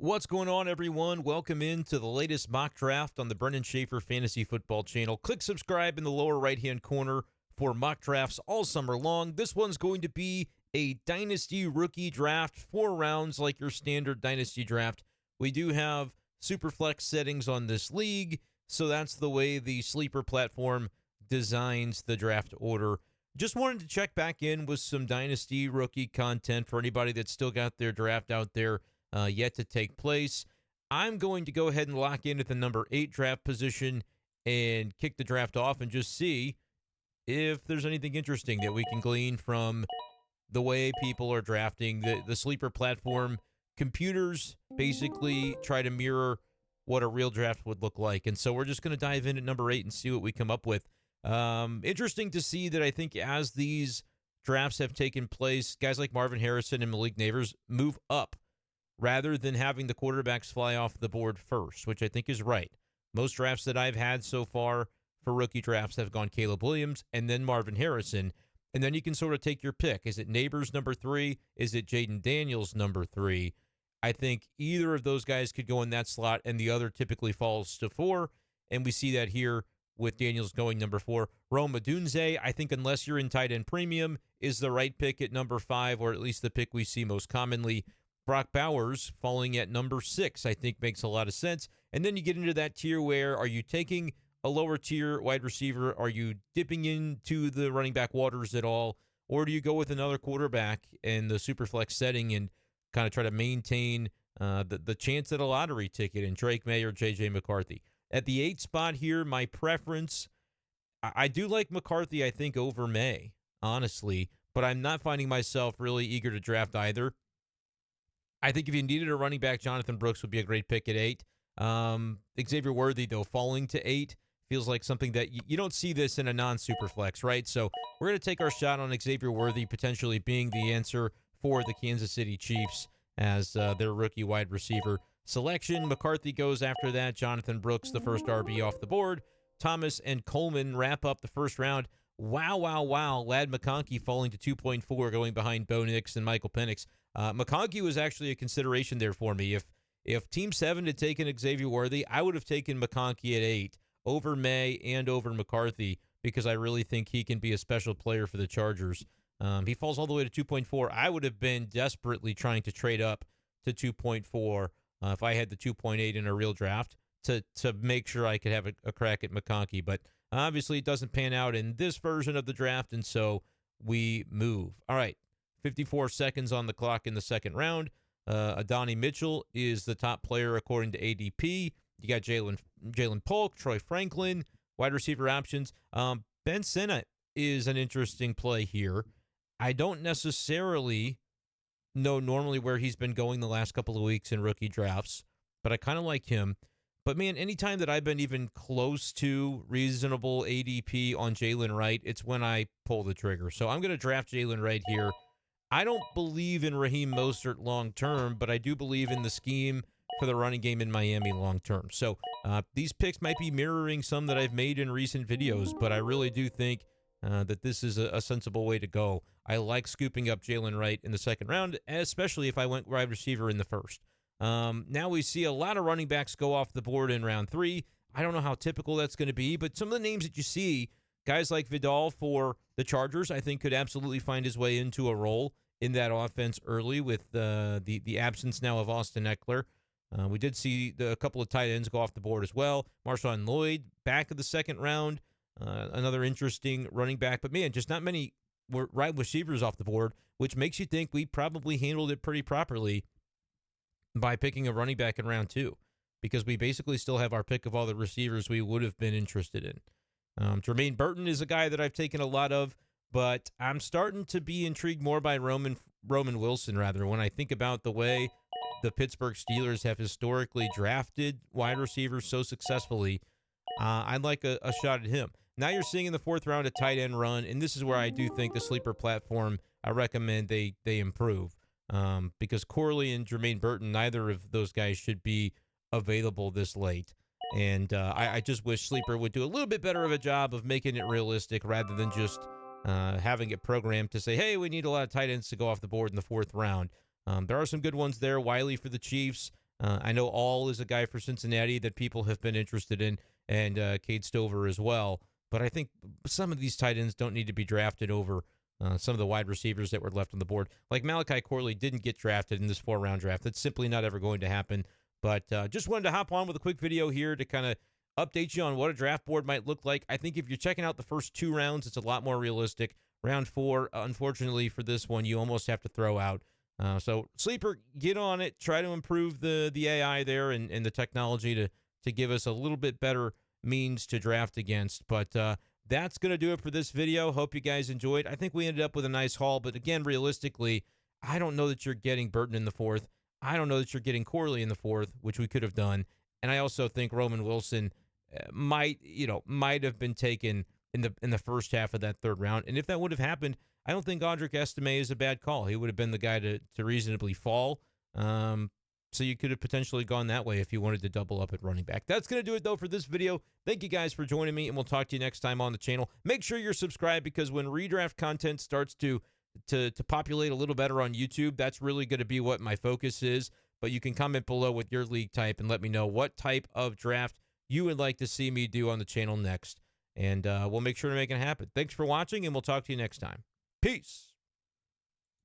What's going on, everyone? Welcome into the latest mock draft on the Brenden Schaeffer Fantasy Football channel. Click subscribe in the lower right-hand corner for mock drafts all summer long. This one's going to be a Dynasty rookie draft, 4 rounds like your standard Dynasty draft. We do have Superflex settings on this league, so that's the way the Sleeper platform designs the draft order. Just wanted to check back in with some Dynasty rookie content for anybody that's still got their draft out there yet to take place. I'm going to go ahead and lock in at the number 8 draft position and kick the draft off and just see if there's anything interesting that we can glean from the way people are drafting. The Sleeper platform computers basically try to mirror what a real draft would look like. And so we're just going to dive in at number 8 and see what we come up with. Interesting to see that I think as these drafts have taken place, guys like Marvin Harrison and Malik Neighbors move up rather than having the quarterbacks fly off the board first, which I think is right. Most drafts that I've had so far for rookie drafts have gone Caleb Williams and then Marvin Harrison, and then you can sort of take your pick. Is it Neighbors number 3? Is it Jaden Daniels number 3? I think either of those guys could go in that slot, and the other typically falls to 4, and we see that here with Daniels going number 4. Rome Odunze, I think unless you're in tight end premium, is the right pick at number 5, or at least the pick we see most commonly. Brock Bowers falling at number 6, I think makes a lot of sense. And then you get into that tier where are you taking a lower tier wide receiver? Are you dipping into the running back waters at all? Or do you go with another quarterback in the Superflex setting and kind of try to maintain the chance at a lottery ticket in Drake Maye or J.J. McCarthy? At the 8 spot here, my preference, I do like McCarthy, I think, over Maye, honestly, but I'm not finding myself really eager to draft either. I think if you needed a running back, Jonathan Brooks would be a great pick at 8. Xavier Worthy, though, falling to 8 feels like something that you don't see this in a non-Superflex, right? So we're going to take our shot on Xavier Worthy potentially being the answer for the Kansas City Chiefs as their rookie wide receiver selection. McCarthy goes after that. Jonathan Brooks, the first RB off the board. Thomas and Coleman wrap up the first round. Wow. Ladd McConkey falling to 2.4, going behind Bo Nix and Michael Penix. McConkey was actually a consideration there for me. If Team 7 had taken Xavier Worthy, I would have taken McConkey at 8 over Maye and over McCarthy because I really think he can be a special player for the Chargers. He falls all the way to 2.4. I would have been desperately trying to trade up to 2.4 if I had the 2.8 in a real draft to make sure I could have a crack at McConkey. But obviously it doesn't pan out in this version of the draft, and so we move. All right. 54 seconds on the clock in the second round. Adonai Mitchell is the top player according to ADP. You got Jalen Polk, Troy Franklin, wide receiver options. Ben Sinnott is an interesting play here. I don't necessarily know normally where he's been going the last couple of weeks in rookie drafts, but I kind of like him. But, man, anytime that I've been even close to reasonable ADP on Jalen Wright, it's when I pull the trigger. So I'm going to draft Jalen Wright here. I don't believe in Raheem Mostert long-term, but I do believe in the scheme for the running game in Miami long-term. So these picks might be mirroring some that I've made in recent videos, but I really do think that this is a sensible way to go. I like scooping up Jalen Wright in the second round, especially if I went wide receiver in the first. Now we see a lot of running backs go off the board in round 3. I don't know how typical that's going to be, but some of the names that you see, guys like Vidal for the Chargers, I think could absolutely find his way into a role in that offense early with the absence now of Austin Eckler. We did see a couple of tight ends go off the board as well. Marshawn Lloyd, back of the second round, another interesting running back. But, man, just not many wide receivers off the board, which makes you think we probably handled it pretty properly by picking a running back in round 2, because we basically still have our pick of all the receivers we would have been interested in. Jermaine Burton is a guy that I've taken a lot of, but I'm starting to be intrigued more by Roman Wilson, rather, when I think about the way the Pittsburgh Steelers have historically drafted wide receivers so successfully. I'd like a shot at him. Now you're seeing in the 4th round a tight end run, and this is where I do think the Sleeper platform, I recommend they improve. Because Corley and Jermaine Burton, neither of those guys should be available this late. And I just wish Sleeper would do a little bit better of a job of making it realistic rather than just having it programmed to say, hey, we need a lot of tight ends to go off the board in the 4th round. There are some good ones there. Wiley for the Chiefs. I know All is a guy for Cincinnati that people have been interested in, and Cade Stover as well. But I think some of these tight ends don't need to be drafted over some of the wide receivers that were left on the board. Like Malachi Corley didn't get drafted in this 4-round draft. That's simply not ever going to happen. But just wanted to hop on with a quick video here to kind of update you on what a draft board might look like. I think if you're checking out the first 2 rounds, it's a lot more realistic. Round 4, unfortunately for this one, you almost have to throw out. So Sleeper, get on it. Try to improve the AI there and the technology to give us a little bit better means to draft against. But that's going to do it for this video. Hope you guys enjoyed. I think we ended up with a nice haul. But again, realistically, I don't know that you're getting Burton in the 4th. I don't know that you're getting Corley in the 4th, which we could have done. And I also think Roman Wilson might have been taken in the first half of that 3rd round. And if that would have happened, I don't think Audric Estime is a bad call. He would have been the guy to reasonably fall. So you could have potentially gone that way if you wanted to double up at running back. That's going to do it, though, for this video. Thank you guys for joining me, and we'll talk to you next time on the channel. Make sure you're subscribed, because when redraft content starts to populate a little better on YouTube, that's really going to be what my focus is. But you can comment below with your league type and let me know what type of draft you would like to see me do on the channel next. And we'll make sure to make it happen. Thanks for watching, and we'll talk to you next time. Peace.